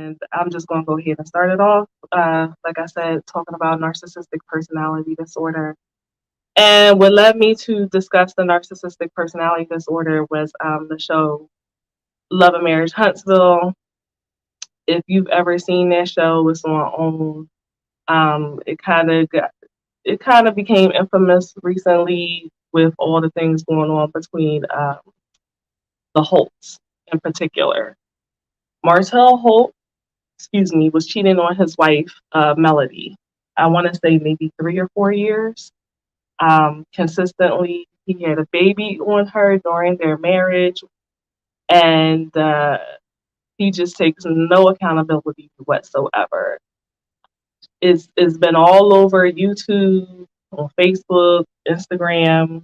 and I'm just going to go ahead and start it off. Like I said, talking about narcissistic personality disorder. And what led me to discuss the narcissistic personality disorder was the show Love and Marriage Huntsville. If you've ever seen that show, it's on. It kind of became infamous recently with all the things going on between the Holts in particular. Martell Holt, was cheating on his wife, Melody. I want to say maybe 3 or 4 years. Consistently, he had a baby on her during their marriage, and he just takes no accountability whatsoever. It's been all over YouTube, on Facebook, Instagram.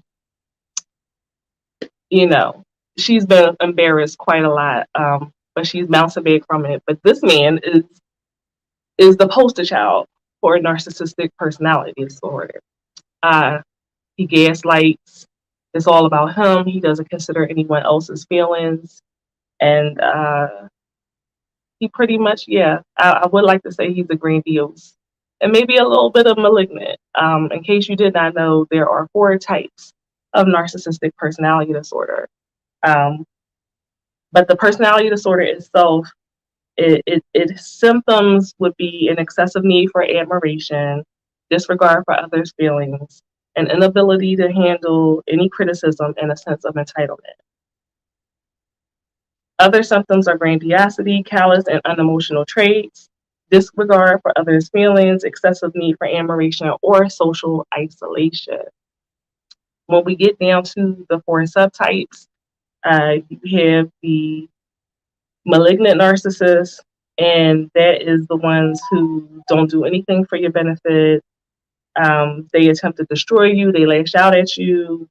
You know, she's been embarrassed quite a lot, but she's bouncing back from it. But this man is the poster child for narcissistic personality disorder. Uh, he gaslights. It's all about him. He doesn't consider anyone else's feelings, and he pretty much, yeah, I would like to say he's a grandiose and maybe a little bit of malignant. In case you did not know, there are 4 types of narcissistic personality disorder. Um, but the personality disorder itself, its symptoms would be an excessive need for admiration, disregard for others' feelings, an inability to handle any criticism, and a sense of entitlement. Other symptoms are grandiosity, callous and unemotional traits, disregard for others' feelings, excessive need for admiration, or social isolation. When we get down to the 4 subtypes, you have the malignant narcissist, and that is the ones who don't do anything for your benefit. They attempt to destroy you, they lash out at you,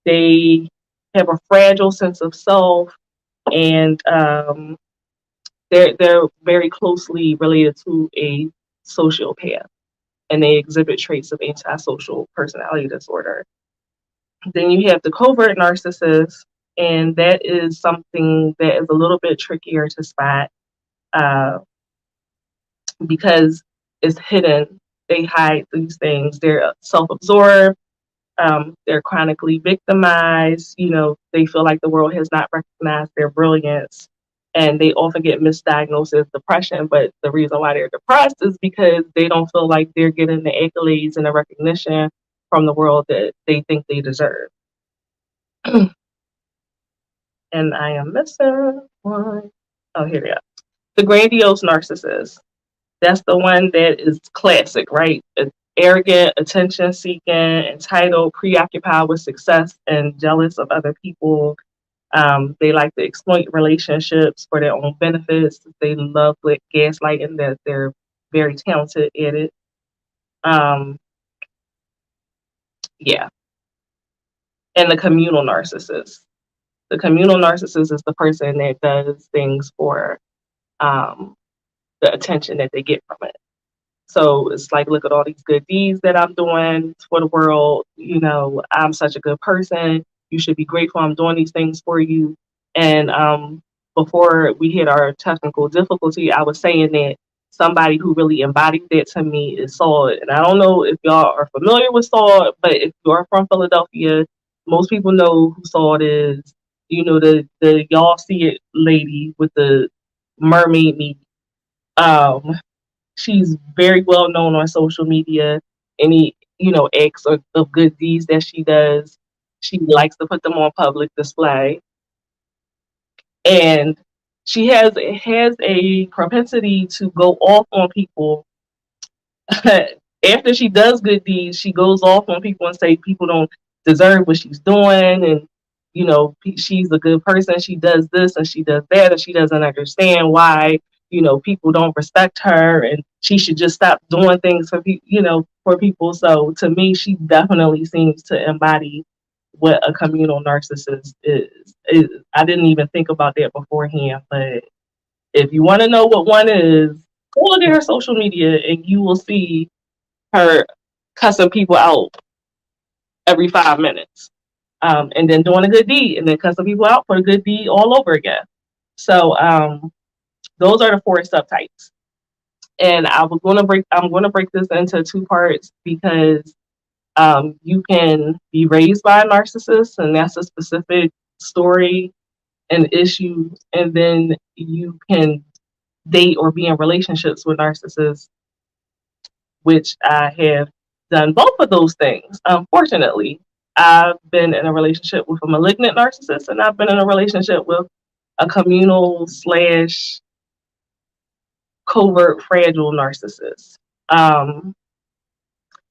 they have a fragile sense of self, and they're very closely related to a sociopath, and they exhibit traits of antisocial personality disorder. Then you have the covert narcissist, and that is something that is a little bit trickier to spot uh, because it's hidden. They hide these things. They're self-absorbed. They're chronically victimized. They feel like the world has not recognized their brilliance, and they often get misdiagnosed as depression. But the reason why they're depressed is because they don't feel like they're getting the accolades and the recognition from the world that they think they deserve. And I am missing one. Oh, here we go. The grandiose narcissist. That's the one that is classic, right? Arrogant, attention seeking, entitled, preoccupied with success, and jealous of other people. They like to exploit relationships for their own benefits. They love gaslighting, that they're very talented at it. Yeah. And the communal narcissist. The communal narcissist is the person that does things for the attention that they get from it. So it's like, look at all these good deeds that I'm doing for the world. I'm such a good person. You should be grateful I'm doing these things for you. And before we hit our technical difficulty, I was saying that somebody who really embodied that to me is Saul. And I don't know if y'all are familiar with Saul, but if you're from Philadelphia, most people know who Saul is. The y'all see it lady with the mermaid meat. She's very well known on social media. Any, acts of good deeds that she does, she likes to put them on public display. And she has a propensity to go off on people. After she does good deeds, she goes off on people and say people don't deserve what she's doing, and she's a good person. She does this and she does that, and she doesn't understand why people don't respect her, and she should just stop doing things for people. So to me, she definitely seems to embody what a communal narcissist is. I didn't even think about that beforehand, but if you want to know what one is, go look at her social media and you will see her cussing people out every 5 minutes, and then doing a good deed, and then cussing people out for a good deed all over again. So those are the 4 subtypes. And I'm going to break this into 2 parts because you can be raised by a narcissist, and that's a specific story and issue, and then you can date or be in relationships with narcissists, which I have done both of those things. Unfortunately, I've been in a relationship with a malignant narcissist, and I've been in a relationship with a communal / covert fragile narcissist.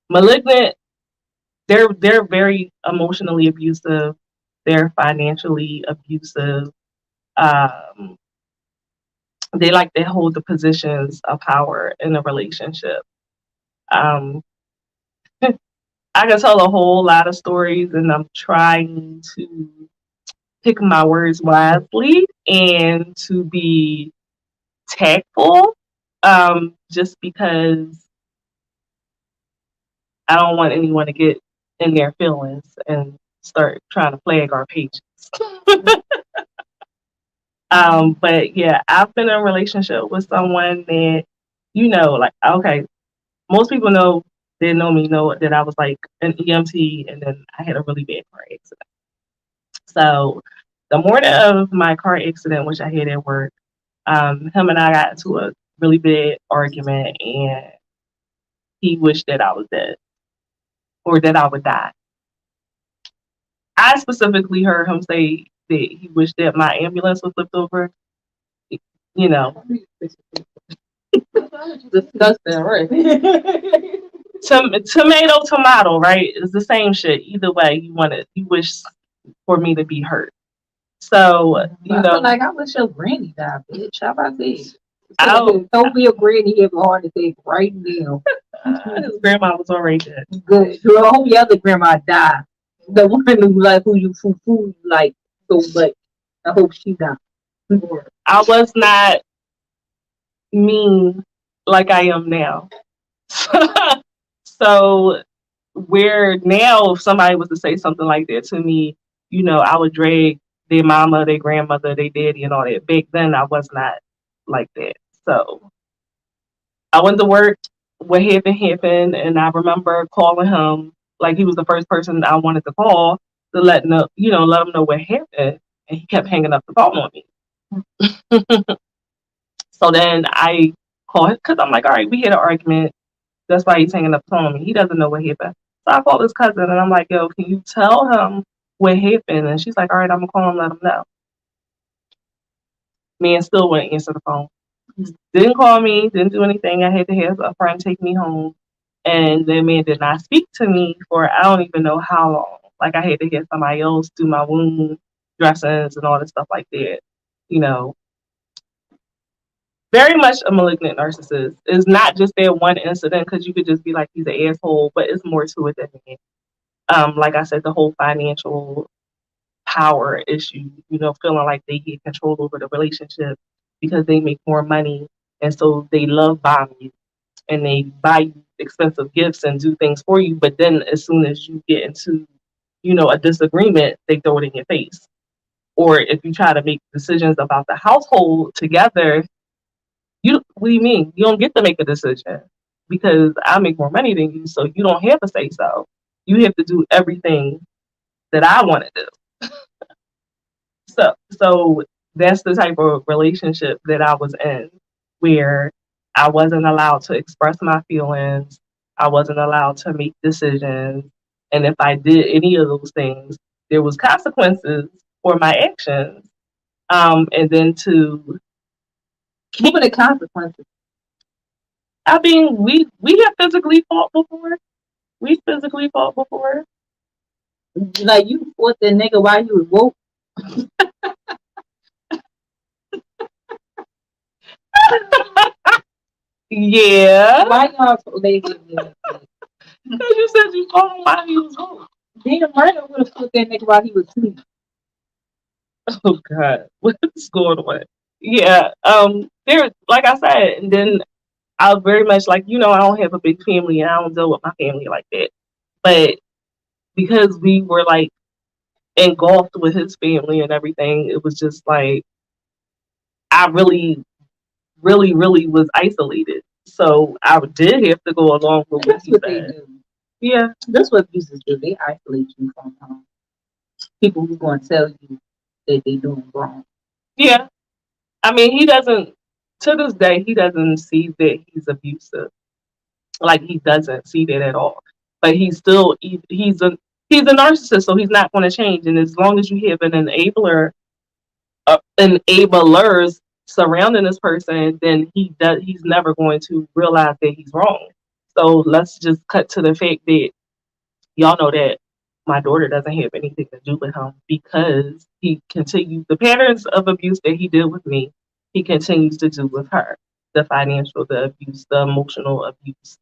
Malignant, they're very emotionally abusive. They're financially abusive. They like to hold the positions of power in a relationship. I can tell a whole lot of stories, and I'm trying to pick my words wisely and to be tactful, just because I don't want anyone to get in their feelings and start trying to flag our pages. But yeah, I've been in a relationship with someone that, like, okay, most people know, they know me, know that I was like an EMT, and then I had a really bad car accident. So the morning of my car accident, which I had at work, him and I got into a really bad argument, and he wished that I was dead or that I would die. I specifically heard him say that he wished that my ambulance was flipped over. Disgusting, right? Tomato, right? It's the same shit. Either way, you wish for me to be hurt. So, I feel like I wish your granny died, bitch. How about this? Don't be a granny have a heart attack right now. His grandma was already dead. Good. I hope your other grandma died. The one who like who you food like so much. I hope she died. I was not mean like I am now. So where now, if somebody was to say something like that to me, I would drag their mama, their grandmother, their daddy, and all that. Back then, I was not like that. So I went to work. What happened, and I remember calling him like he was the first person I wanted to call to let him know what happened, and he kept hanging up the phone on me. So then I called him because I'm like, all right, we had an argument. That's why he's hanging up the phone on me. He doesn't know what happened. So I called his cousin, and I'm like, yo, can you tell him what happened? And she's like, all right, I'm gonna call him, let him know. Man still wouldn't answer the phone. Didn't call me, didn't do anything. I had to have a friend take me home. And the man did not speak to me for I don't even know how long. Like I had to have somebody else do my wound dressings and all this stuff like that. Very much a malignant narcissist. It's not just that one incident, because you could just be like, he's an asshole, but it's more to it than that. Like I said, the whole financial power issue, feeling like they get control over the relationship because they make more money, and so they love buying you, and they buy you expensive gifts and do things for you, but then as soon as you get into a disagreement, they throw it in your face. Or if you try to make decisions about the household together, what do you mean? You don't get to make a decision because I make more money than you, so you don't have to say so. You have to do everything that I want to do. So that's the type of relationship that I was in, where I wasn't allowed to express my feelings. I wasn't allowed to make decisions. And if I did any of those things, there was consequences for my actions. And then to what were the consequences? I mean, we have physically fought before. We physically fought before. Like you fought that nigga while you was woke. Yeah. Why y'all so lazy? Because you said you fought him while he was woke. Damn right, I would have fought that nigga while he was asleep. Oh God, what's going on? Yeah. There, like I said, and then I was very much like, I don't have a big family, and I don't deal with my family like that. But because we were like engulfed with his family and everything, it was just like I really really, really was isolated. So I did have to go along with what That's he what they said. do. Yeah, That's what abusers do. They isolate you from people who's going to tell you that they doing wrong. yeah. I mean, he doesn't. To this day, he doesn't see that he's abusive. Like he doesn't see that at all. But he's still he's a narcissist, so he's not going to change. And as long as you have an enablers surrounding this person, then he's never going to realize that he's wrong. So let's just cut to the fact that y'all know that my daughter doesn't have anything to do with him because he continues the patterns of abuse that he did with me. He continues to do with her, the financial, the abuse, the emotional abuse.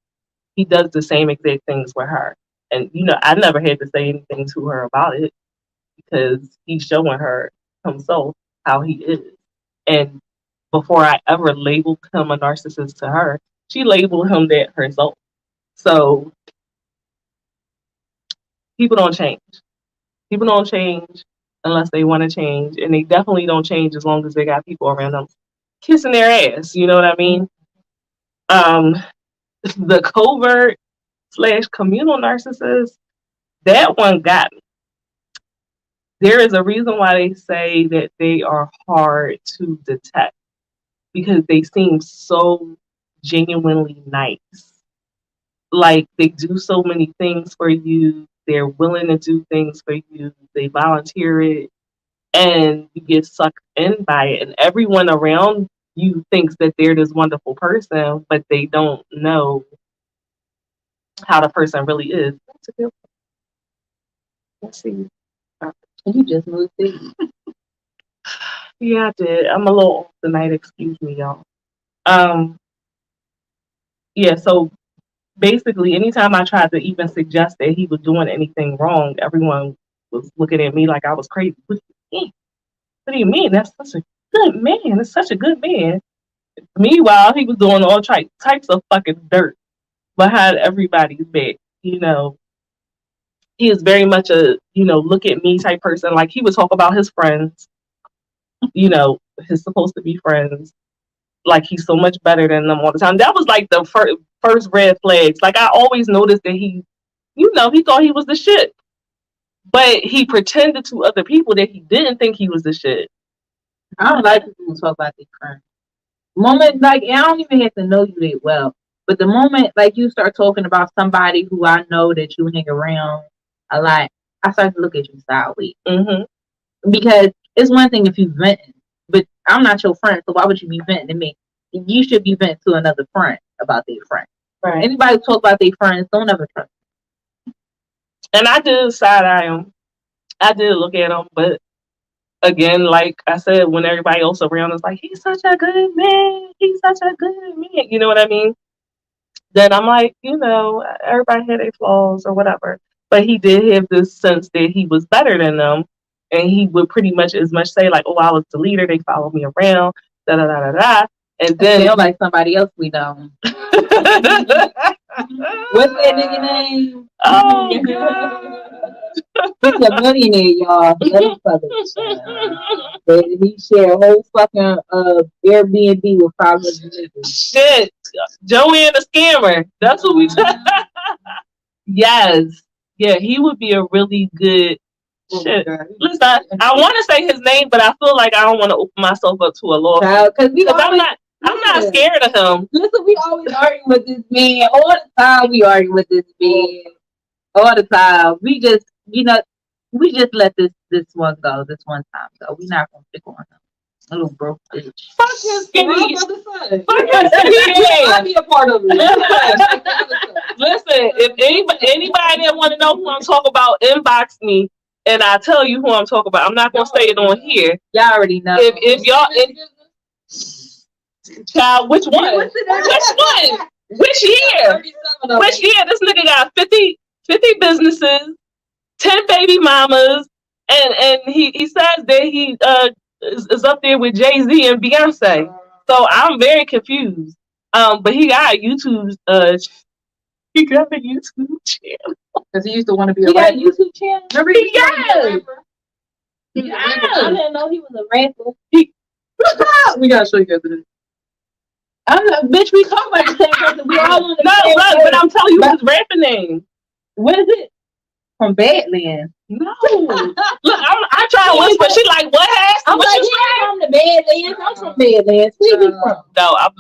He does the same exact things with her. And, I never had to say anything to her about it because he's showing her himself how he is. And before I ever labeled him a narcissist to her, she labeled him that herself. So people don't change. People don't change unless they want to change. And they definitely don't change as long as they got people around them kissing their ass. You know what I mean? The covert / communal narcissist, that one got me. There is a reason why they say that they are hard to detect because they seem so genuinely nice. Like they do so many things for you. They're willing to do things for you. They volunteer it and you get sucked in by it. And everyone around you thinks that they're this wonderful person, but they don't know how the person really is. Let's see. You just moved in. Yeah, I did. I'm a little off tonight. Excuse me, y'all. Yeah, so basically, anytime I tried to even suggest that he was doing anything wrong, everyone was looking at me like I was crazy. What do you mean? That's such a good man. That's such a good man. Meanwhile, he was doing all types of fucking dirt behind everybody's back. He is very much a, look at me type person. Like he would talk about his friends, his supposed to be friends. Like he's so much better than them all the time. That was like the first red flags. Like I always noticed that he thought he was the shit. But he pretended to other people that he didn't think he was the shit. I don't like people who talk about their friends. Moment, like, I don't even have to know you that well. But the moment, like, you start talking about somebody who I know that you hang around a lot, I start to look at you sideways. Mm-hmm. Because it's one thing if you venting, but I'm not your friend, so why would you be venting to me? You should be venting to another friend about their friend. Right. Anybody who talk about their friends, don't ever trust them. And I did side eye him. I did look at him, but again, like I said, when everybody else around is like, he's such a good man. He's such a good man. You know what I mean? Then I'm like, everybody had their flaws or whatever. But he did have this sense that he was better than them. And he would pretty much as much say like, oh, I was the leader. They followed me around. Da da da da da. And then feel like somebody else we know. What's that nigga name? Oh God. He's a millionaire, y'all. He shared a whole fucking Airbnb with 500 niggas. Shit. Joanne the scammer. That's what we Yes. Yeah, he would be a really good shit. Listen, I want to say his name, but I feel like I don't want to open myself up to a lawsuit. Because I'm not scared of him. Listen, we always argue with this man. All the time we argue with this man. All the time. We just, we just let this one go. This one time go. We're not going to pick on him. A little broke bitch. Fuck his skinny. Fuck his skinny. I'll be a part of it. Listen, if anybody that want to know who I'm talking about, inbox me. And I tell you who I'm talking about. I'm not gonna say it on here. Y'all already know. If y'all, child, which one? Which one? Which year? Which year? This nigga got 50 businesses, 10 baby mamas, and he says that he is up there with Jay-Z and Beyonce. So I'm very confused. But he got a YouTube. He got a YouTube channel. Because he used to want to be a rapper. He got a YouTube channel? Remember he yes. I didn't know he was a rapper. We got to show you guys this. I'm not, bitch. We talk about the same person. We all on the No, same look, page. but I'm telling you his rapping name. What is it? From Badlands. No. Look, I try to whisper. She like, what has? I'm What like, you yeah, from the Badlands. I'm from Badlands. Where you from? No, I'm.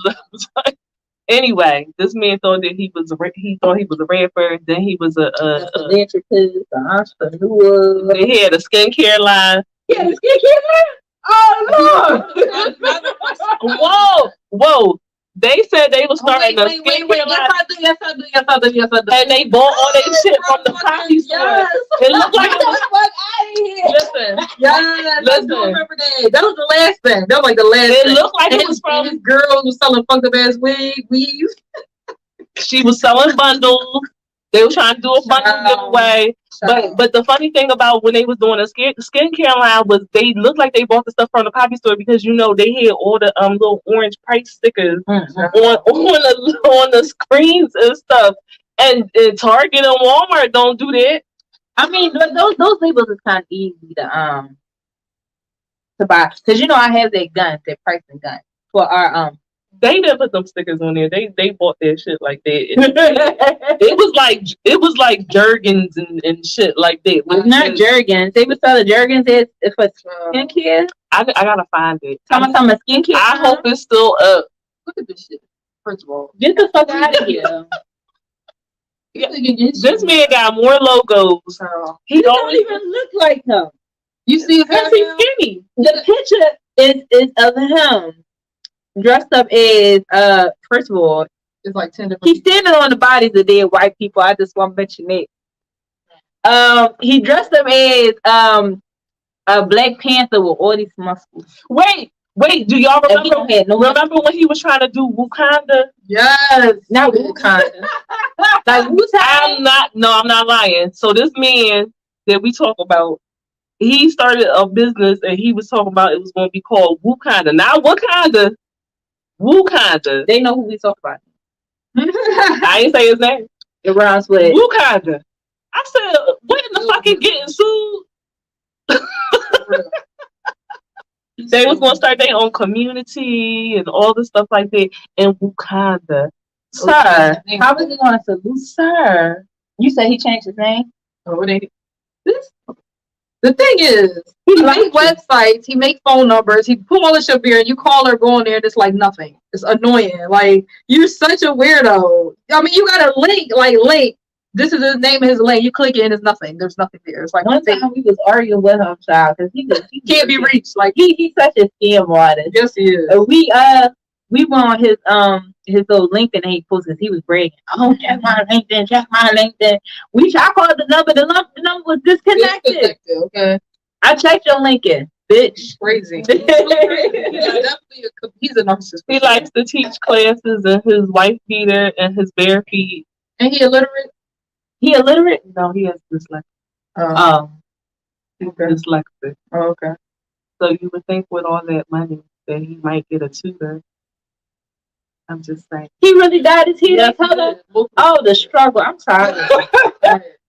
Anyway, this man thought that he was a rapper. Then he was a philanthropist, an entrepreneur. Then he had a skincare line. Yeah, the skincare line. Oh Lord! Whoa! They said they was starting a skincare line. Yes, I do. And they bought all their shit from the poppy store. Yes. It looked like Get the fuck out of here. Listen. Yes, Listen. I do remember that. That was the last thing. That was like the last It thing. looked like it was from his girl was selling fucked up ass weaves. She was selling bundles. They were trying to do a bundle giveaway. But the funny thing about when they was doing a skincare line was they looked like they bought the stuff from the poppy store because you know they had all the little orange price stickers on the screens and stuff. And Target and Walmart don't do that. I mean, those labels is kind of easy to buy because you know I have that pricing gun for our They didn't put them stickers on there. They bought their shit like that. it was like Jergens and shit like that. It's not Jergens. They would sell the Jergens for skincare. I gotta find it. Talking about skincare. I hope it's still up. Look at this shit. First of all, get the fuck out of here. This man got more logos. He don't even look like him. You see, he's skinny. The picture is of him dressed up as first of all, it's like 10 different. He's standing on the bodies of dead white people. I just want to mention it. He dressed up as a Black Panther with all these muscles. Wait, do y'all remember when he was trying to do Wakanda? Yes, not Wakanda. Like I'm not lying. So this man that we talk about, he started a business and he was talking about it was going to be called Wakanda. Not Wakanda. Wakanda. They know who we talk about. I ain't say his name. It rhymes with Wakanda. I said, what in the fucking getting sued? They was gonna start their own community and all this stuff like that in Wakanda. Sir, how was he going to salute? Sir, you said he changed his name. Oh, the thing is, he makes websites, he makes phone numbers, he put all this shit here, and you call her, go on there, and it's like nothing. It's annoying. Like, you're such a weirdo. I mean, you got a link. This is his name and his link. You click it, and there's nothing. There's nothing there. It's like one time we was arguing with him, child, because he can't be reached. Like he's such a scam artist. Yes, he is. We went on his little LinkedIn and he posted. He was bragging. Oh, check my LinkedIn. I called the number. The number was disconnected. Okay. I checked your LinkedIn, bitch. Crazy. He's a narcissist. He likes to teach classes in his wife beater and his bare feet. And he illiterate? He illiterate? No, he has dyslexia. Okay. Dyslexic. Oh, okay. So you would think with all that money that he might get a tutor. I'm just saying. He really dyed his hair color? Oh, the struggle. I'm sorry.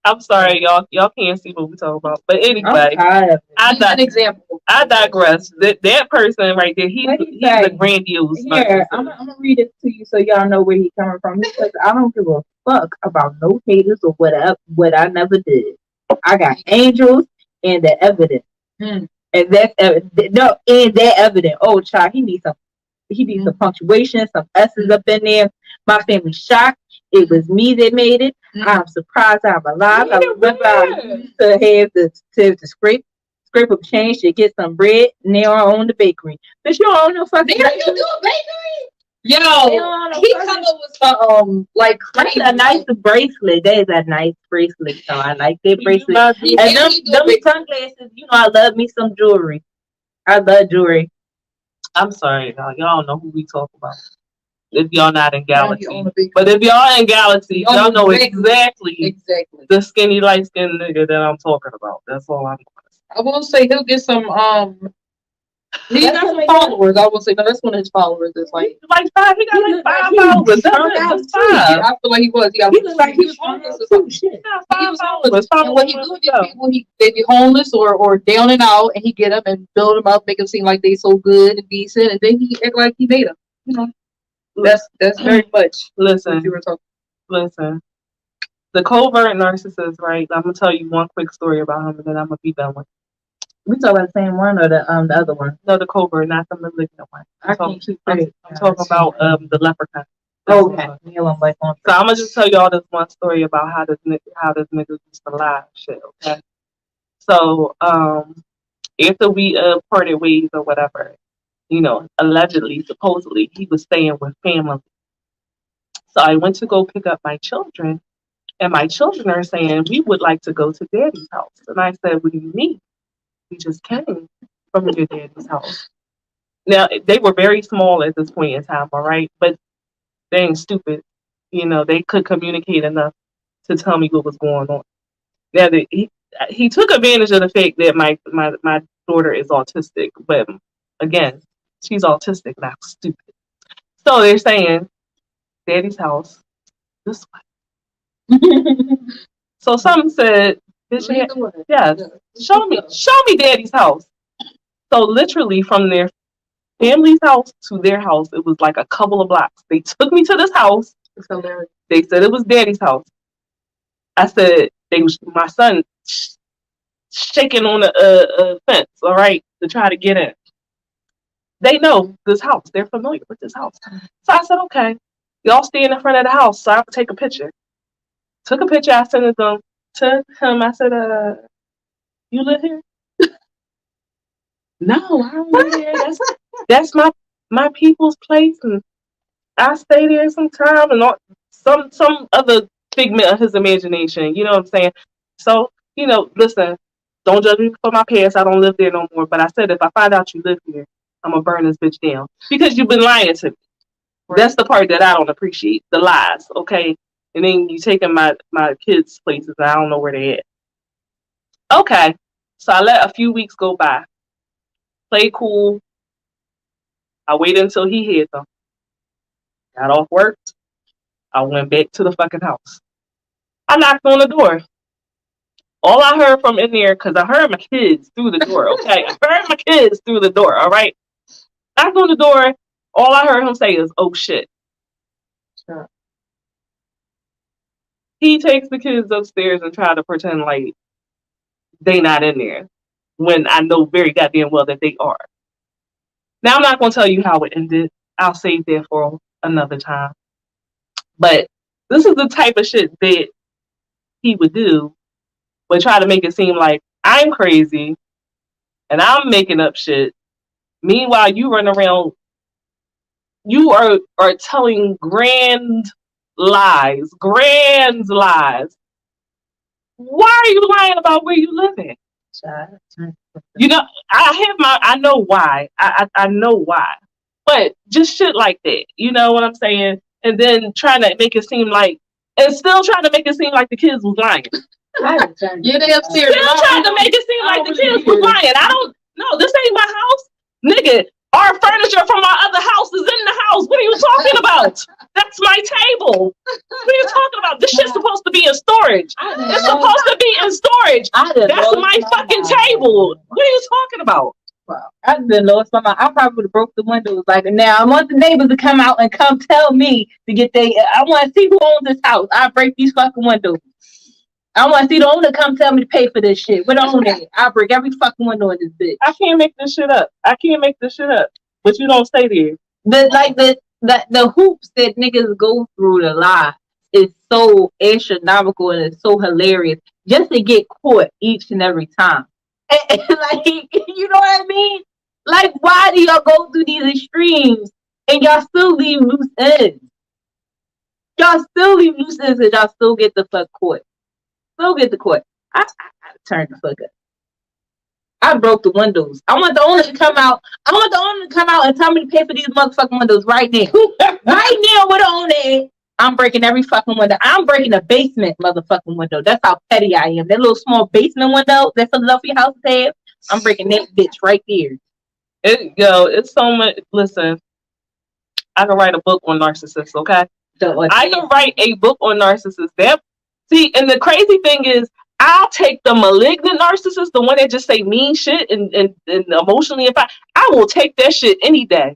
I'm sorry, y'all can't see what we talking about. But anyway, an example. I digress. That person right there, he's a grandiose. Here, I'm gonna read it to you so y'all know where he's coming from. He says, I don't give a fuck about no haters or what I never did. I got angels and the evidence. And that's that evidence. Oh, child, he needs some punctuation, some S's up in there. My family shocked. It was me that made it. I'm surprised I'm alive. I remember I used to have to scrape up change to get some bread. Now I own the bakery. But you don't know fucking. Now you do a bakery? Yo, he come up with some like crazy. That's a nice bracelet. That is a nice bracelet. So I like that bracelet. And them sunglasses. You know, I love me some jewelry. I love jewelry. I'm sorry, y'all don't know who we talk about. If y'all not in Galaxy. But if y'all in Galaxy, y'all know exactly the skinny, light-skinned nigga that I'm talking about. That's all I'm going to say. I will say he'll get some, he got some followers. I will say, no, that's one of his followers. It's like five. He got like 5 followers. I feel like he was. He was homeless or something. He was homeless. And what he do with these people, they be homeless or down and out, and he get them and build them up, make them seem like they so good and decent, and then he act like he made them. You know. That's very much listen, what you were talking. listen. The covert narcissist, right? I'm gonna tell you one quick story about him, and then I'm gonna be done with it. We talk about the same one or the other one? No, the covert, not the malignant one. I can't keep I'm talking about the leprechaun. Okay. Yeah, I'm like on. So I'm gonna just tell y'all this one story about how this nigga used to lie and shit. Okay. So after we parted ways or whatever, you know, allegedly, supposedly, he was staying with family. So I went to go pick up my children, and my children are saying, we would like to go to daddy's house. And I said, what do you mean? We just came from your daddy's house. Now, they were very small at this point in time, all right? But they ain't stupid. You know, they could communicate enough to tell me what was going on. Now, he took advantage of the fact that my daughter is autistic. But again, she's autistic, not stupid. So they're saying, daddy's house, this way. So some said, yes, show me daddy's house. So literally from their family's house to their house, it was like a couple of blocks. They took me to this house. They said it was daddy's house. I said, my son shaking on a fence, all right, to try to get in. They know this house. They're familiar with this house. So I said, okay, y'all stand in front of the house so I can take a picture. Took a picture. I sent it to him. I said, you live here? No, I don't live here. That's my people's place, and I stay there sometime, and some other figment of his imagination. You know what I'm saying? So, you know, listen, don't judge me for my past. I don't live there no more. But I said, if I find out you live here, I'm gonna burn this bitch down because you've been lying to me. Right. That's the part that I don't appreciate, the lies. Okay. And then you taking my kids' places. I don't know where they at. Okay. So I let a few weeks go by. Play cool. I waited until he had them. Got off work. I went back to the fucking house. I knocked on the door. All I heard from in there, because I heard my kids through the door, okay? I heard my kids through the door, all right? Knocked on the door. All I heard him say is, oh, shit. Sure. He takes the kids upstairs and try to pretend like they not in there when I know very goddamn well that they are. Now, I'm not going to tell you how it ended. I'll save that for another time. But this is the type of shit that he would do, but try to make it seem like I'm crazy and I'm making up shit. Meanwhile, you run around, you are telling grand lies. Why are you lying about where you live at? You know, I know why. I know why. But just shit like that. You know what I'm saying? And then trying to make it seem like, and still trying to make it seem like the kids was lying. Yeah, they upstairs. Still trying to make it seem like the kids was lying. I don't know. This ain't my house. Nigga, our furniture from our other house is in the house. What are you talking about? That's my table. What are you talking about? This shit's supposed to be in storage. It's supposed to be in storage. That's my fucking table. What are you talking about? Wow. I didn't know it's my mind. I probably would have broke the windows. Like, now I want the neighbors to come out and come tell me to get I want to see who owns this house. I break these fucking windows. I want to see the owner come tell me to pay for this shit. What own it? I break every fucking window in this bitch. I can't make this shit up. But you don't stay there. The hoops that niggas go through to lie is so astronomical and it's so hilarious just to get caught each and every time. And like, you know what I mean? Like, why do y'all go through these extremes and y'all still leave loose ends? Y'all still leave loose ends and y'all still get the fuck caught. Still get the court. I turned the fuck up. I broke the windows. I want the owner to come out. And tell me to pay for these motherfucking windows right now. Right now, with the owner, I'm breaking every fucking window. I'm breaking the basement motherfucking window. That's how petty I am. That little small basement window that Philadelphia house have, I'm breaking that bitch right there. It's so much. Listen, I can write a book on narcissists, okay? I can write a book on narcissists. See, and the crazy thing is, I'll take the malignant narcissist, the one that just say mean shit and emotionally, I will take that shit any day.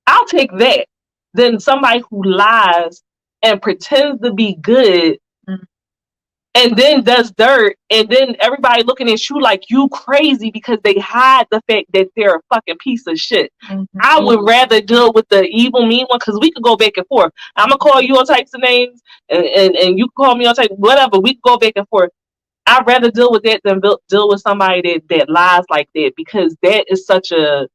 I'll take that. than somebody who lies and pretends to be good and then does dirt, and then everybody looking at you like you crazy because they hide the fact that they're a fucking piece of shit. I would rather deal with the evil mean one, because we could go back and forth. I'm gonna call you all types of names, and you call me all types, whatever. We could go back and forth. I'd rather deal with that than deal with somebody that lies like that, because that is such a,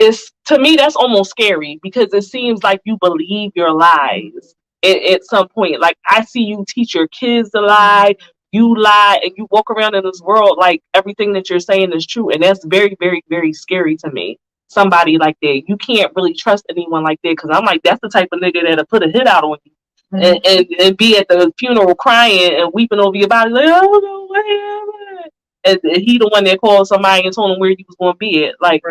it's, to me, that's almost scary, because it seems like you believe your lies at some point. Like, I see you teach your kids to lie, you lie, and you walk around in this world like everything that you're saying is true, and that's very, very, very scary to me. Somebody like that, you can't really trust anyone like that, because I'm like, that's the type of nigga that'll put a hit out on you. And be at the funeral crying and weeping over your body like, oh no, what happened? And he the one that called somebody and told him where you was going to be at. Like,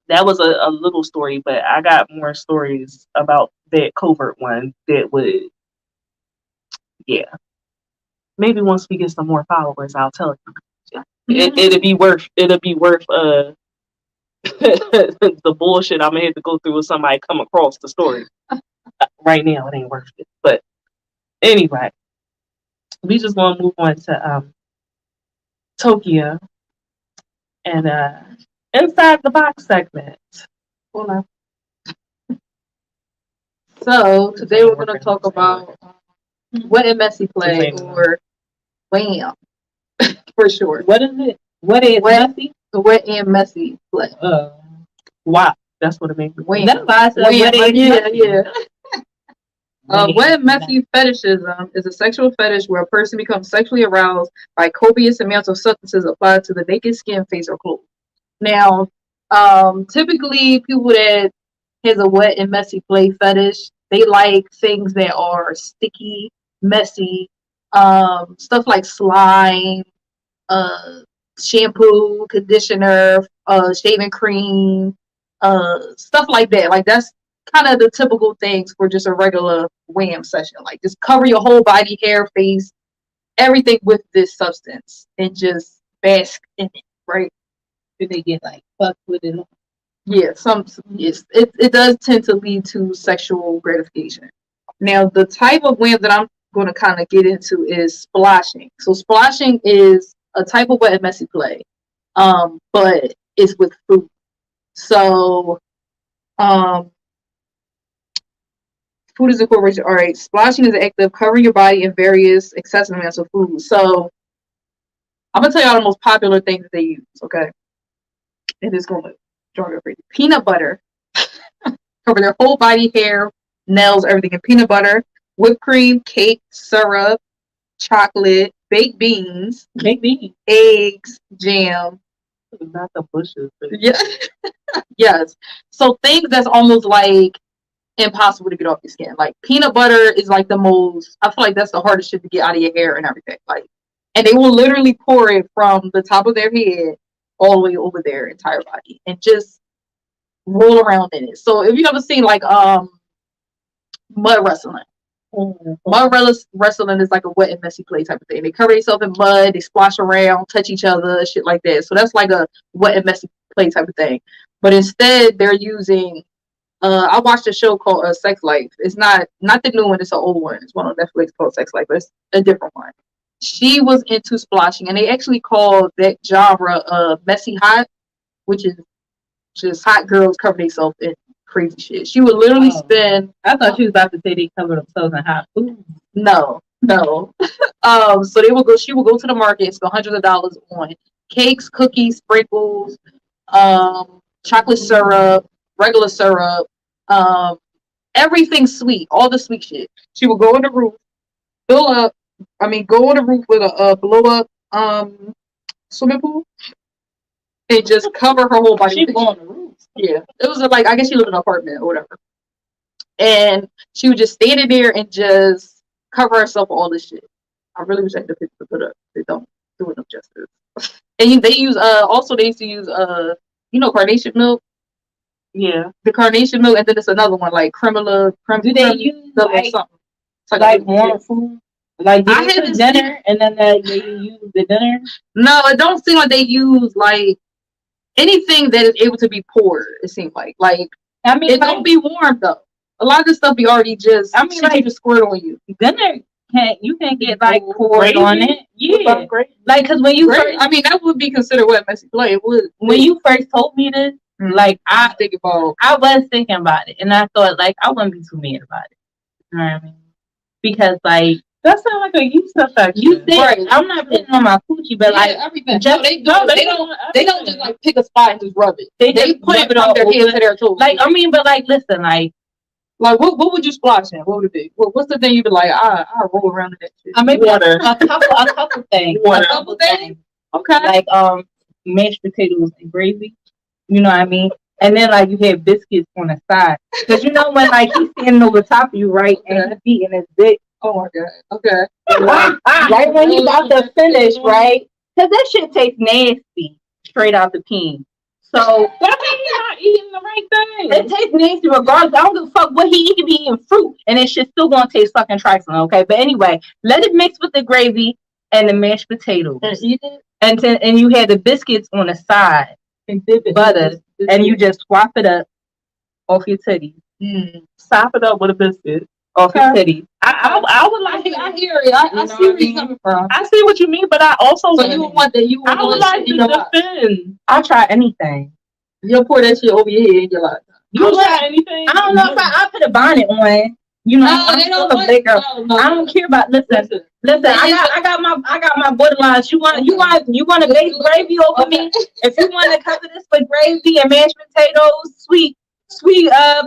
that was a little story, but I got more stories about that covert one that would, yeah. Maybe once we get some more followers, I'll tell you. It'll be worth the bullshit I'm gonna have to go through with somebody come across the story. Right now, it ain't worth it. But anyway, we just want to move on to Tokyo and inside the box segment. Hold on. So today we're going to talk about Wet and Messy Play, or WAM, for short. What is it? What is messy? Wet and Messy Play. Wow, that's what it means. WAM. Yeah. Wet and messy fetishism is a sexual fetish where a person becomes sexually aroused by copious amounts of substances applied to the naked skin, face, or clothes. Now, typically people that has a wet and messy play fetish, they like things that are sticky, messy, stuff like slime, shampoo, conditioner, shaving cream, stuff like that. Like, that's kind of the typical things for just a regular WAM session. Like, just cover your whole body, hair, face, everything with this substance and just bask in it, right? Do they get like fucked with it? Yeah, yes, it does tend to lead to sexual gratification. Now, the type of WAM that I'm going to kind of get into is splashing. So splashing is a type of wet and messy play, but it's with food. So, food is incorporated. All right, splashing is the act of covering your body in various excessive amounts of food. So, I'm gonna tell you all the most popular things that they use. Okay, and it's going to draw your crazy. Peanut butter, cover their whole body, hair, nails, everything in peanut butter, whipped cream, cake, syrup, chocolate, baked beans, eggs, jam. Not the bushes. Yeah, yes. So things that's almost like impossible to get off your skin. Like, peanut butter is like the most, I feel like that's the hardest shit to get out of your hair and everything. Like, and they will literally pour it from the top of their head all the way over their entire body and just roll around in it. So if you ever seen like mud wrestling. Mud wrestling is like a wet and messy play type of thing. They cover themselves in mud, they splash around, touch each other, shit like that. So that's like a wet and messy play type of thing. But instead they're using I watched a show called Sex Life. It's not the new one, it's an old one. It's one on Netflix called Sex Life, but it's a different one. She was into splashing, and they actually called that genre messy hot, which is just hot girls cover themselves in crazy shit. She would literally spend. I thought she was about to say they cover themselves in hot food. No. So they would go. She would go to the market, spend hundreds of dollars on cakes, cookies, sprinkles, chocolate syrup, regular syrup, everything sweet, all the sweet shit. She would go in the roof, go on the roof with a blow up swimming pool and just cover her whole body. She go on the roof. Yeah, it was like, I guess she lived in an apartment or whatever, and she would just stand in there and just cover herself with all this shit. I really wish I had the picture to put up. They don't do it no justice. And they use also they used to use carnation milk. Yeah, the carnation milk, and then it's another one like cremula. Do they use something? Like warm food? Like, I had dinner and then they use the dinner? No, it don't seem like they use like anything that is able to be poured. It seems like I mean, It don't be warm though. A lot of this stuff be already just. I mean, like like, just squirt on you. dinner you can get like poured Gravy? on it. Yeah, like because when you Great. first I mean, that would be considered what messy play. It would. when you first told me this, like I think about. I was thinking about it, and I thought like I wouldn't be too mad about it. You know what I mean? Because like That sounds like a use affection. you said, Right. I'm not putting on my coochie, but like everything. just- They don't just like pick a spot and just rub it. They They just put rub it it on all their head over. to their toes. like I mean, but like listen, like what would you splash in? What would it be? What's the thing you'd be like? I roll around in that shit. I mean Water. a couple things, Water. a couple things, Okay. like mashed potatoes and gravy. You know what I mean? And then like you have biscuits on the side, because you know when like he's standing over top of you, right, and he's beating his dick. Oh my god. Okay. Right when he's about to finish, right? Because that shit tastes nasty straight out the peen. So That means he's not eating the right thing. it tastes nasty regardless. I don't give a fuck what he could be eating fruit, and it shit still gonna taste fucking trifling, okay? But anyway, let it mix with the gravy and the mashed potatoes, And eat it and you had the biscuits on the side, and dip it. butter, and you just swap it up off your titties, Sop it up with a biscuit. off your titties. I would like. I hear it. I see where you're coming from. I see what you mean, but I also. So you would want that? You I would like to defend. I'll try anything. You'll pour that shit over your head and you're like, You would try anything. I don't know if I put a bonnet on. You know, I'm they still don't a want big girl. no. I don't care about listen. I got my borderlines. You want a base gravy over me? If you want to cover this with gravy and mashed potatoes, sweet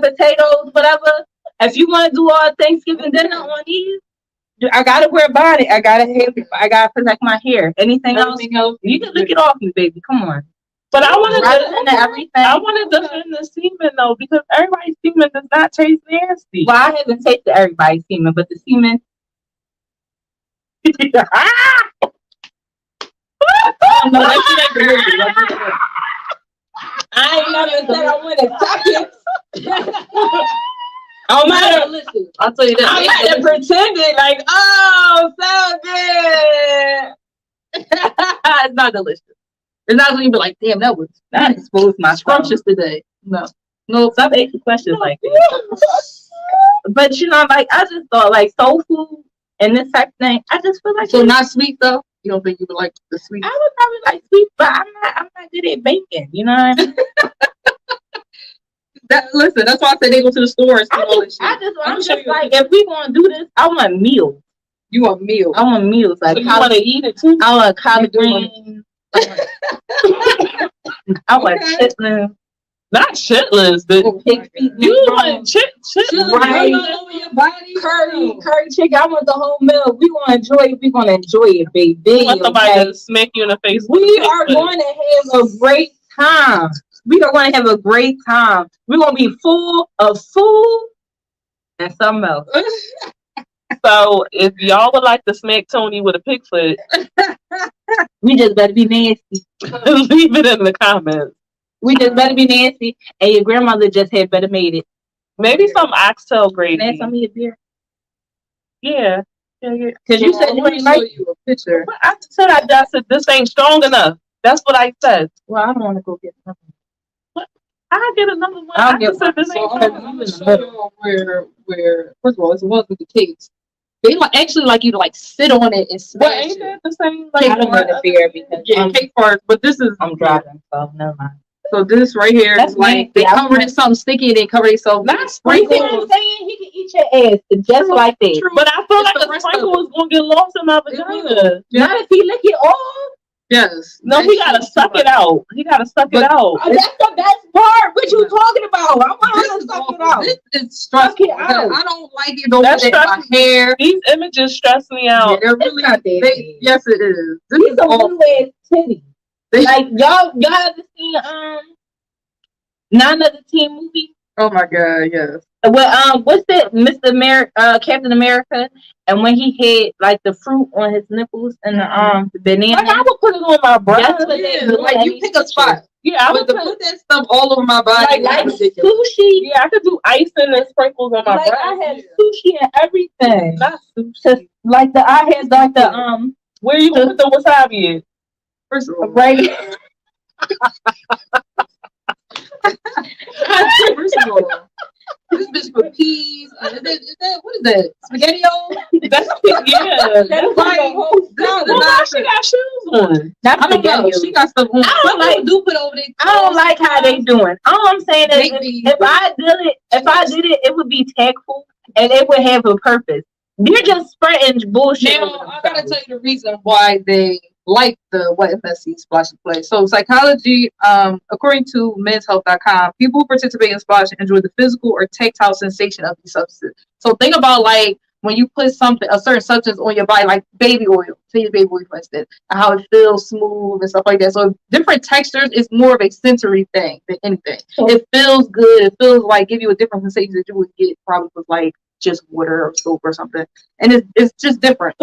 potatoes, whatever. If you want to do all Thanksgiving dinner on these, I gotta wear a bonnet. I gotta protect my hair. Anything else, you can lick it off me, baby. Come on. But I want to everything. I want to defend the semen though, because everybody's semen does not taste nasty. Well, I haven't tasted everybody's semen, but the semen. I ain't never said I want to suck it. Oh my! I'll tell you that. I might have pretended like, oh, so good. It's not delicious. It's not going to be like, damn, that was Not expose my scrumptious today. No. Stop asking questions like that. But you know, like I just thought, like soul food and this type of thing. I just feel like So not sweet though. You don't think you would like the sweet? I would probably like sweet, but I'm not good at baking. You know what I mean? Listen, that's why I said they go to the store and see all this shit. I'm just like, if we gonna do this, I want meals. You want meals? I want meals. Like So you want to eat it too? I want collard You do greens. I want chitlins. Not chitlins, but Pig feet. you want chitlins. Right. All over your body. Curry chicken. I want the whole meal. We gonna enjoy it. We gonna enjoy it, baby. You want somebody Okay? to smack you in the face. We are going to have a great time. We are going to have a great time. We're going to be full of food and something else. So if y'all would like to smack Tony with a pig foot, We just better be nasty. leave it in the comments. We just better be nasty. And your grandmother just had better made it. Maybe some oxtail gravy. Can I have some of your beer? Yeah. Because you said you want ain't to show like. you a picture. But I said this ain't strong enough. That's what I said. Well, I don't want to go get something. I'll get another one. I'll I get just said this So ain't I'm strong gonna enough. show you where first of all it's the ones with the cakes. They actually like you to like sit on it and But smash ain't it. that the same? I don't want the beer because Cake parts, but this is I'm driving, so never mind. So this right here That's is like nasty. they covered in something sticky and they cover themselves. Not You sprinkles. see what I'm saying? He can eat your ass just like that. True. But I feel It's like the the rest of sprinkle it. is gonna get lost in my It vagina. will. Not if he lick it off. Yes. No, he gotta suck it out. He gotta suck it out. Oh, that's the best part. What you talking about? I want to suck it out. This is stressful. Suck it out. I don't like it over That's there. My hair. These images stress me Yeah, out. they're really not that bad. yes, it is. This These is some awful. blue ass titties. Like y'all ever seen None of the Teen movie? Oh my god, yes. Well, what's that, Mr. Captain America? And when he had like the fruit on his nipples and the banana. Like, I would put it on my breast. That's what they do. Like you pick a spot. Yeah, I But would to put, put that stuff all over my body, like is ridiculous. sushi. yeah, I could do icing and sprinkles on my Like breast. I had sushi and everything. Not sushi. Just like I had like the Where you gonna put the wasabi in? First of all, right. First of all, this bitch for peas. Is that what is that? SpaghettiO? That's yeah. That's Right. why she got shoes on. That's I don't know. spaghetti. She got stuff on. I don't like- do put over there. I don't like how they doing. All I'm saying is, Maybe. if I did it, it would be tactful and it would have a purpose. You're just spreading bullshit. Now, I gotta tell you the reason why they like the what FSC splash and play. So psychology, according to menshealth.com, people who participate in splash enjoy the physical or tactile sensation of these substances. So think about like when you put a certain substance on your body, like baby oil, say your baby oil for instance, and how it feels smooth and stuff like that. So different textures is more of a sensory thing than anything. It feels good. It feels like give you a different sensation that you would get probably with like just water or soap or something, and it's just different.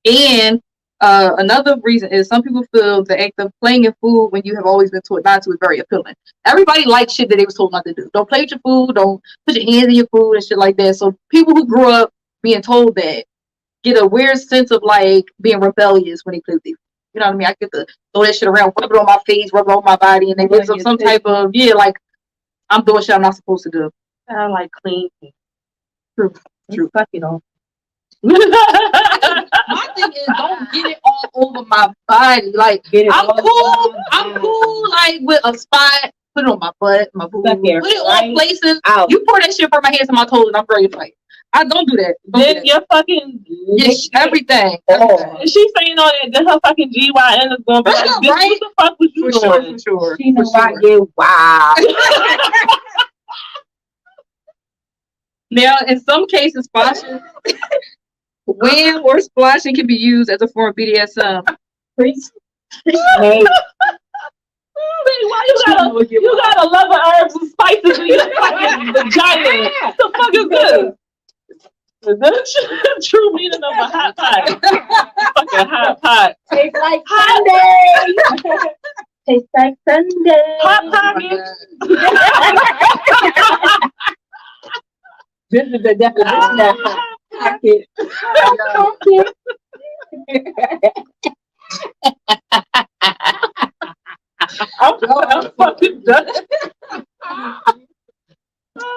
And another reason is some people feel the act of playing in food when you have always been taught not to is very appealing. Everybody likes shit that they was told not to do. Don't play with your food. Don't put your hands in your food and shit like that. So people who grew up being told that get a weird sense of like being rebellious when they play with their food. You know what I mean? I get to throw that shit around, rub it on my face, rub it on my body, and they get some type of like I'm doing shit I'm not supposed to do. I like clean. True. Fuck it all. My thing is, don't get it all over my body. Like, I'm cool, like, with a spot. Put it on my butt, my boob. Put it on places. Out. You pour that shit from my hands to my toes, and I'm ready to fight. I don't do that. Then your fucking Everything. Is she saying all that? Then her fucking GYN is going to be like, bitch, Right? what the fuck was you doing? For sure. She knows I get wild. Now, in some cases, splashing, when or splashing can be used as a form of BDSM. Hey, Why you gotta love herbs and spices in your fucking vagina? What the fuck is this? Is that true meaning of a hot pot? Fucking hot pot. tastes like Sunday. Tastes like Sunday. Hot pocket. This is the definition of hot pocket. I'm fucking done.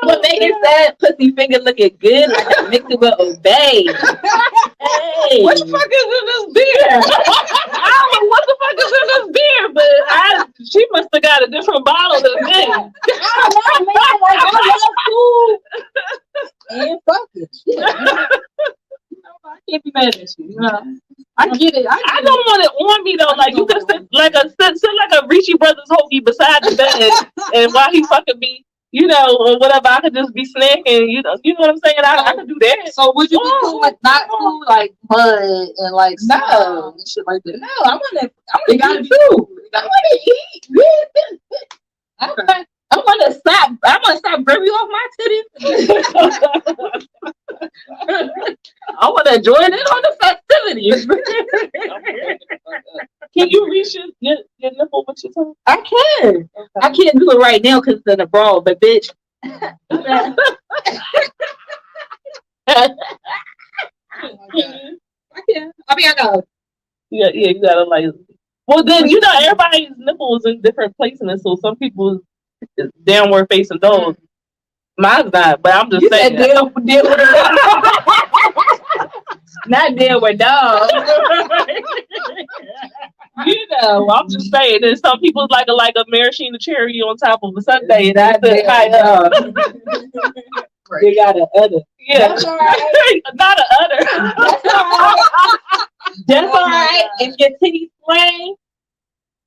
What Megan said, pussy finger looking good, like I mixed it with Obey. Hey. What the fuck is in this beer? I don't know what the fuck is in this beer, but she must have got a different bottle than me. I don't know, man. Like, I love food. And fuck it. I can't be mad at you. You know, I get it. I don't want it on me though. Like you can sit like a Ricci Brothers hoagie beside the bed, and while he fucking me, you know, or whatever, I could just be snacking. You know what I'm saying? I could do that. So would you be cool with not food like mud and like No. and shit like that? No, I want It gotta be food. I want to stop gripping off my titties. I want to join in on the festivities. Can you reach your nipple with your tongue? I can. Okay. I can't do it right now because it's in a brawl, but bitch. I can. I mean, I know. Yeah, you gotta like. Well, then you know everybody's nipple is in different places, so some people is downward facing dog. Mine's not, but I'm just You saying. said deal with not deal with dogs. You know, I'm just saying. There's some people like a maraschino cherry on top of a sundae, and I sit high up. They got an udder. Yeah, That's all right. not a udder. That's all right. That's all right. If your titties swing,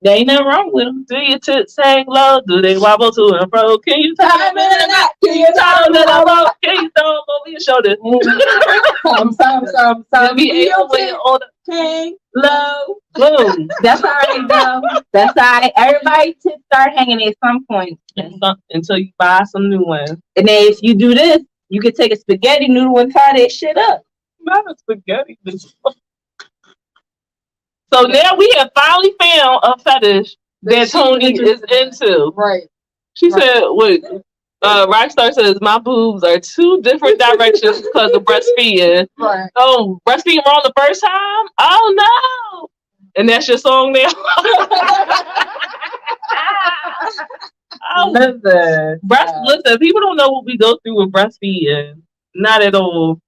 there ain't nothing wrong with them. Do your tits hang low? Do they wobble to and fro? Can you time it or not? Can you time it or not? Can you throw them over your shoulder? Some. Be able to hold Hang low. Boom. That's all right, though. That's all right. Everybody tits start hanging at some point. until you buy some new ones. And then if you do this, you can take a spaghetti noodle and tie that shit up. Not a spaghetti. So now we have finally found a fetish that Tony is into. Right. She said, "Wait." Rockstar says my boobs are two different directions because of breastfeeding. Right. Oh, breastfeeding wrong the first time? Oh no! And that's your song now. Listen, people don't know what we go through with breastfeeding. Not at all.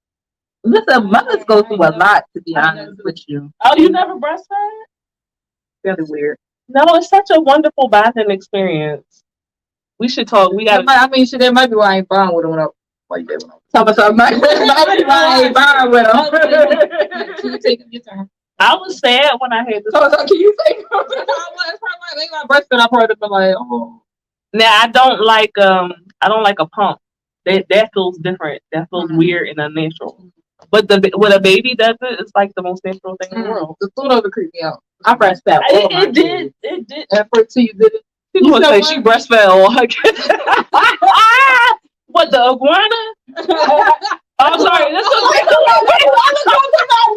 Listen, mothers go through a lot, to be honest with you. Oh, you never breastfed? Really weird. No, it's such a wonderful bonding experience. We should talk. We got. I mean, shit, that might be why I ain't bond with him. Like that. Can you take your time? I was sad when I had this. So can you take? It's probably my breastfed. I probably been like, oh. Now I don't like a pump. That feels different. That feels weird and unnatural. But when a baby does it, it's like the most natural thing in the world. The food over creeped me out. I breastfed. It did. At first, till you did it. People would say she breastfed all her kids. What, the iguana? I'm sorry. This is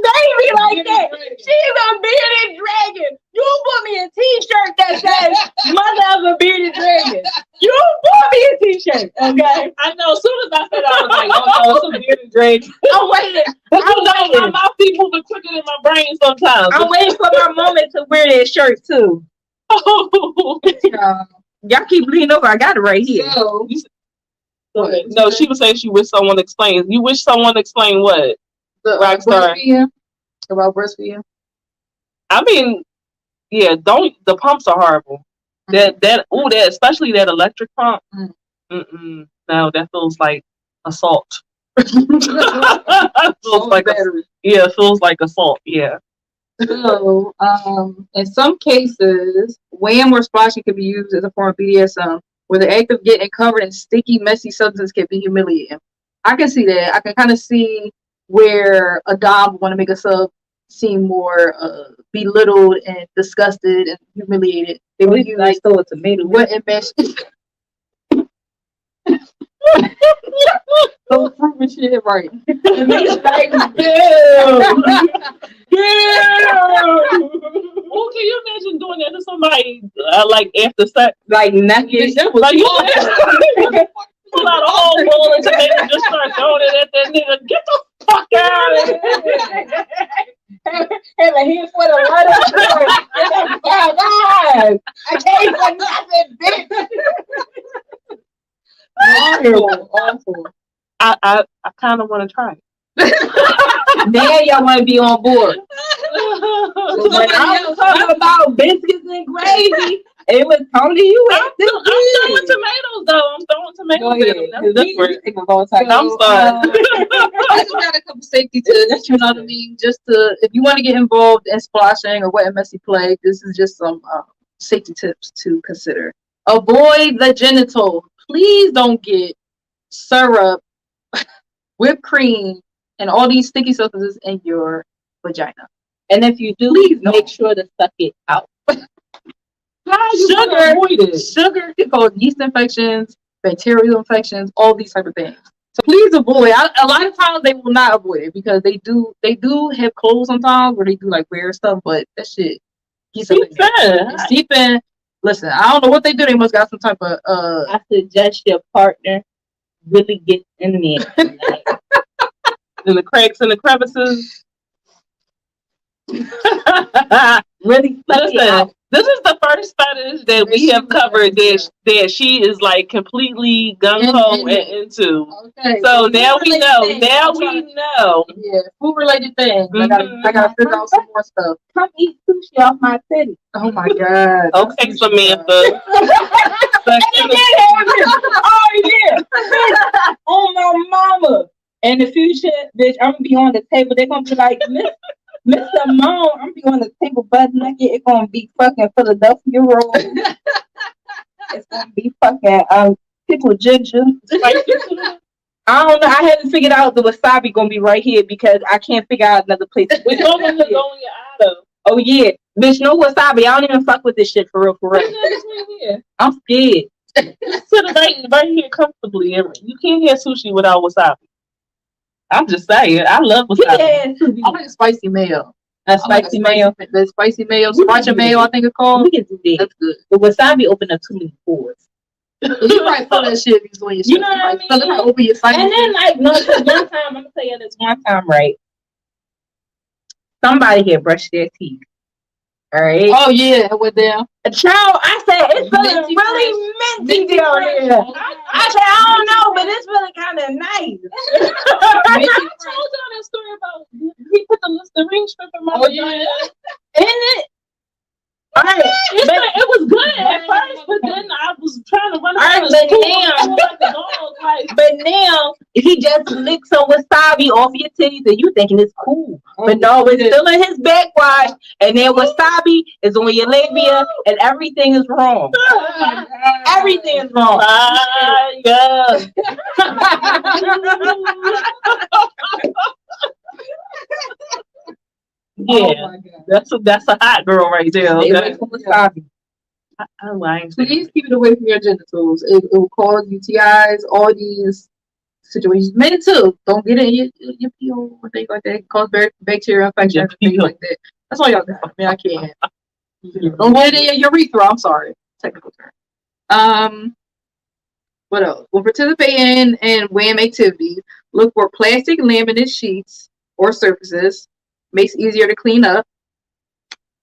baby like that. She's a bearded dragon. You put me a t-shirt that says mother of a bearded dragon. You put me a t-shirt, okay? I know. As soon as I said, I was like, oh no, it's a bearded dragon. I'm waiting. My mouth be moving quicker than my brain sometimes. I'm waiting for my moment to wear that shirt too. Y'all keep leaning over. I got it right here. No, she was saying she wish someone explained. You wish someone explained what? Breastfeeding? About breastfeeding? I mean, yeah, the pumps are horrible. That especially that electric pump. No, that feels like assault. Feels like it feels like assault. Yeah. So, in some cases, wham or splashing can be used as a form of BDSM, where the act of getting covered in sticky, messy substance can be humiliating. I can see that. I can kind of see where a dom would want to make a sub seem more belittled and disgusted and humiliated. They would use like throw a tomato. Wet and mashed. Those fruit and shit, right? And they like, Well, can you imagine doing that to somebody like after sex? Like naked. Like you pull out a whole roll of tomato and just start throwing it at that nigga. Get the fuck out of here. Have a handful of lettuce. I can't for nothing, bitch. Awful. I kind of want to try it. Now y'all want to be on board. When I was talking about biscuits and gravy, it was Tony. You I'm throwing tomatoes though. I'm throwing tomatoes at them. That's different. I'm sorry. I just got a couple safety tips. You know what I mean? Just if you want to get involved in splashing or wet and messy play, this is just some safety tips to consider. Avoid the genital. Please don't get syrup, whipped cream, and all these sticky substances in your vagina. And if you do, make sure to suck it out. Sugar can cause yeast infections, bacterial infections, all these type of things. So please avoid. A lot of times they will not avoid it because they do have clothes sometimes where they do like wear stuff, but that shit seep in. Listen, I don't know what they do. They must got some type of I suggest your partner really get in there. In the cracks and the crevices. Really listen. This is the first fetish that we have covered that she is like completely gung-ho and into. Okay. So now we know. Now we know. Yeah, food-related things. I gotta figure out some more stuff. Come eat sushi off my titty. Oh my god. Okay, Samantha. Oh yeah. Oh my mama. In the future, bitch, I'm gonna be on the table. They're gonna be like, Mr. Mom, I'm gonna be on the table butt naked. It's gonna be fucking Philadelphia roll. It's gonna be fucking pickled ginger. I don't know. I haven't figured out the wasabi gonna be right here because I can't figure out another place. Which one is it going out of? Oh yeah, bitch, no wasabi. I don't even fuck with this shit for real. I'm scared. Sit right here comfortably. You can't have sushi without wasabi. I'm just saying, I love wasabi. Yeah, I like spicy mayo. Spicy mayo. The spicy mayo, sriracha mayo, I think it's called. We can do that. That's good. The wasabi open up too many pores. You might feel that shit when you know what I mean? Feel it open your sight. And then like no, one time I'm gonna tell you this one time, right? Somebody here brushed their teeth, All right. Oh yeah, with them. Child, I said it's feeling Minty really minty down here. I said I don't know, but it's really kind of nice. I told y'all that story about he put the Listerine strip in my vagina. Isn't it? All right, It was good at first, but then I was trying to run around but school now- like a dog, like, but now he just licked some wasabi off your titties and you thinking it's cool. But no, it's still in his backwash, and then wasabi is on your labia, and everything is wrong. Everything is wrong. Yeah. Yeah, Oh my God. that's a hot girl right there. Stay Okay? away from wasabi. I ain't saying Please keep it away from your genitals. It will cause UTIs, all these situations. Men too. Don't get it in your pee-hole or things like that. It cause bacterial infections and things like that. That's all y'all got. I mean, I can't. Don't get it in your urethra. I'm sorry. Technical term. What else? When participating in WAM activities, look for plastic laminate sheets or surfaces. Makes it easier to clean up.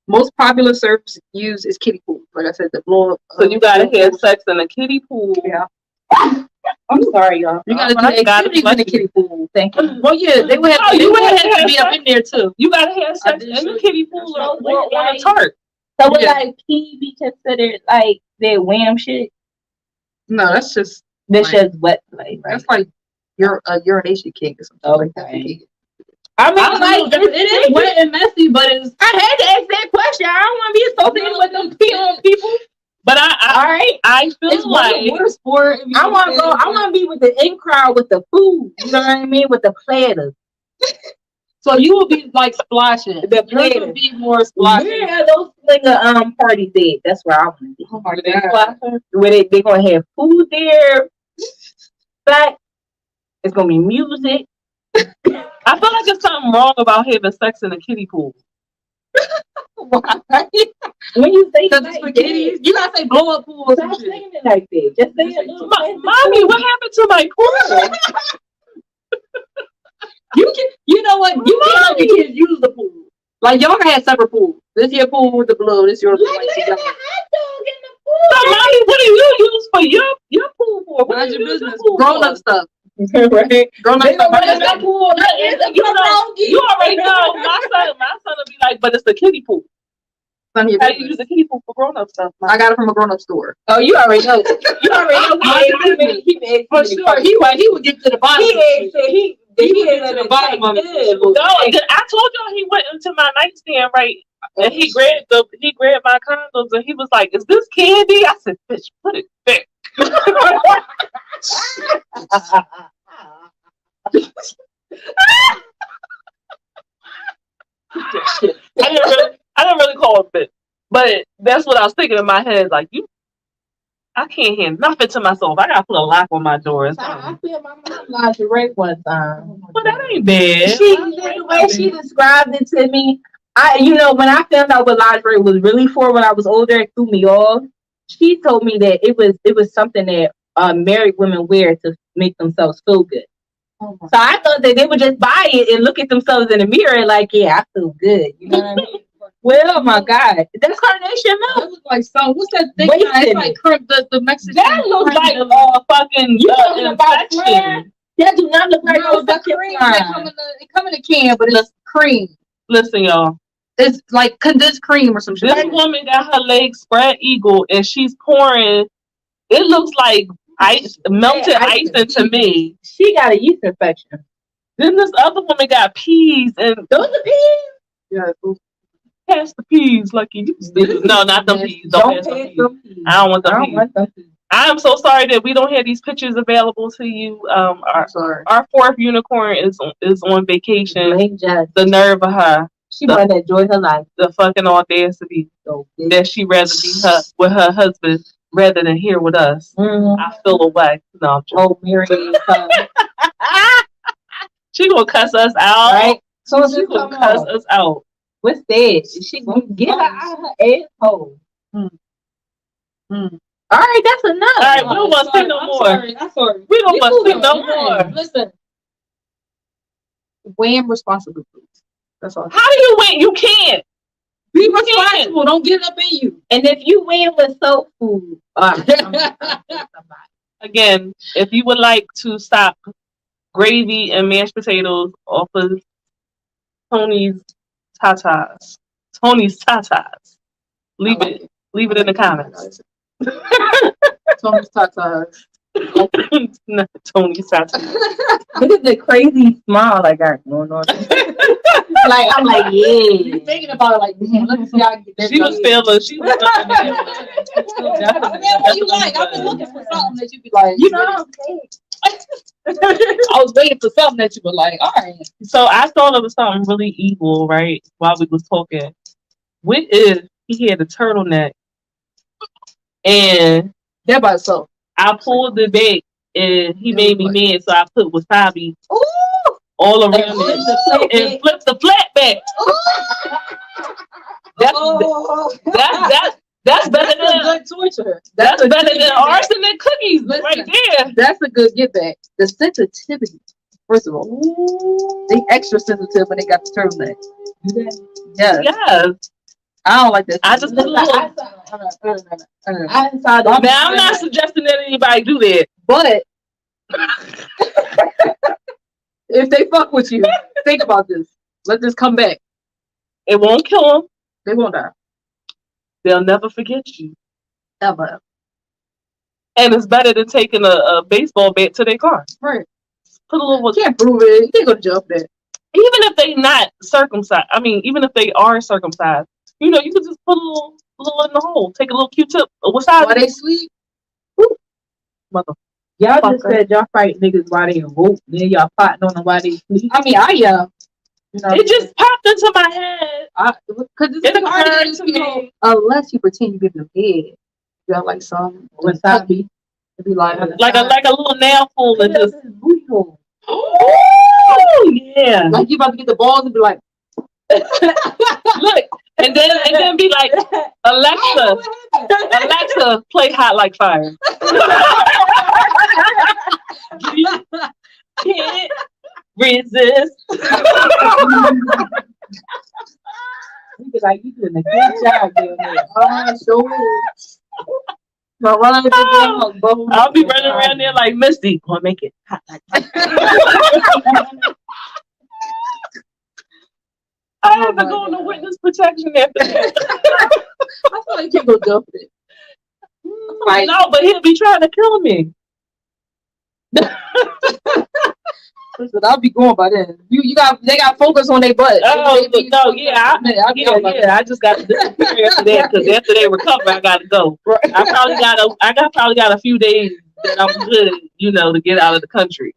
Most popular surface used is kiddie pool. Like I said, the blow up. so you gotta have sex in a kiddie pool. Yeah. I'm sorry, y'all. You gotta do I got activities in the kiddie pool. Thank you. Well, yeah, they would have. Oh, They you would would have to have be up in there too. You gotta have I sex did in show the you. kiddie pool So or on a like- tarp. So would Yeah. like pee be considered like that wham shit? No, that's just That's Like- just wet play, right? that's like urination kink or something like that. Okay. I mean, I don't like know, it is wet and messy, but it's I had to ask that question. I don't want to be associated with them pee on people. But All right, I feel it's like water sport. if you I want to go. I understand. want to be with the in crowd with the food. You know what I mean? With the platters. So you will be like splashing. The Yours platters. will be more splashing. Where are those nigga parties at? That's where I want to be. Oh my god. Where they gonna have food there. But it's gonna be music. I feel like there's something wrong about having sex in a kiddie pool. Why? When you say Because like it's for that, kiddies. You gotta say blow up pool or some stop shit. saying it like that. Just say it. Mommy, what happened to my pool? You know what? You can't let your kids use the pool. Like y'all can have separate pools. This your pool with the blue. This your pool. Like, Like, there's a together. hot dog in the So, pool. mommy, what do you use for your pool for? What Mind do your you use business. your pool Grown for? up stuff. Right. Grown up They stuff. don't want that pool. You already know my son will be like, but it's the kiddie pool. None of your How do you business. use a kiddie pool for grown up stuff? I got it from a grown up store. Oh, you already know. You already know. He For sure. He would get to the bottom. of it. He would get to the bottom of it. No, I told y'all he went into my nightstand, right? And he grabbed my condoms and he was like, "Is this candy?" I said, "Bitch, put it back." I didn't really call it bitch, but that's what I was thinking in my head. Like I can't hear nothing to myself. I gotta put a lock on my door. Or I something. feel my mom lingerie one time. Well, that ain't bad. The way she described it to me, when I found out what lingerie was really for when I was older, it threw me off. She told me that it was something that married women wear to make themselves feel good. So I thought that they would just buy it and look at themselves in the mirror and like, yeah, I feel good. You know what I mean? Well, oh my God, that's carnation milk. That looks like some. What's that thing? Wait a It's minute. like crump, the Mexican. That looks like fucking You talking about Flair? infection. That do not look like No, no the fucking cream. slime. It come in a can, but it's cream. Listen, y'all. It's like condensed cream or some shit. This woman got her legs spread eagle and she's pouring. It looks like ice, melted ice into me. She got a yeast infection. Then this other woman got peas and Those are peas. Yeah. pass the peas like you used to. No, not them peas. Don't pass them peas. peas. I don't want I them don't peas. want them peas. I'm so sorry that we don't have these pictures available to you. I'm sorry. Our fourth unicorn is on vacation. Blame Jess. The nerve of her, She wanted to enjoy her life. the fucking audacity So that she rather be with her husband rather than here with us. I feel away. No, I'm joking. Oh, Mary. She gonna cuss us out. Right? So She gonna cuss us out. What's that? She get her out of her asshole. All right, that's enough. All right, we don't want to see no more. I'm sorry. We don't want to see no more. Listen. Wham responsibly, please. That's all. How do you win? You can't. Be Be responsible. Don't get it up in you. And if you win with soul food, Again, if you would like to stop gravy and mashed potatoes off of Tony's tatas, leave it in the comments. Tony's tatas. No, Tony's tatas. look at the crazy smile I got going on. Like I'm like, yeah. You thinking about it like, damn, let me see how I get that. She was feeling. She was feeling. What you like? I've been looking for something that you be like, You know what I'm saying? I was waiting for something that you were like, all right. So I thought of something really evil, right? While we was talking. What if he had a turtleneck and That by itself. I pulled the back and he made me mad, so I put wasabi all around it and flipped the flat back. That's better than good torture. that's better than arsenic cookies right there. That's a good get back. The sensitivity. First of all, they extra sensitive when they got the turtleneck. Yes. Yes. I don't like that. I just put a little. Now I'm not suggesting that anybody do that. But if they fuck with you, think about this. Let this come back. It won't kill them. They won't die. They'll never forget you. Ever. And it's better than taking a baseball bat to their car. Right. Put a little. You can't prove it. You can't go to jail for that. Even if they not circumcised. I mean, even if they are circumcised, you know, you could just put a little in the hole. Take a little Q-tip. Wasabi. While they sleep. Mother. Y'all just said y'all fight niggas while they woke. Then y'all fighting on them while they sleep. I mean, you know, It just popped into my head. because It it's hard to occurred get to into me. unless you pretend you give them head. You got like some wasabi. It'd be like Like a little nail full and just. booty hole. Oh yeah. like you about to get the balls and be like, Look, and then be like, Alexa, play Hot Like Fire. Can't resist. We be like, you doing a good job doing that. I'll be running around there like Misty. Gonna make it hot like fire. I had to go into witness protection after that. I feel like you can't go jump it. Like, no, but he'll be trying to kill me. Listen, I'll be going by then. They got focus on their butt. Oh, no, yeah, I just got to disappear after that because after they recover, I got to go. I probably got a few days that I'm good, you know, to get out of the country.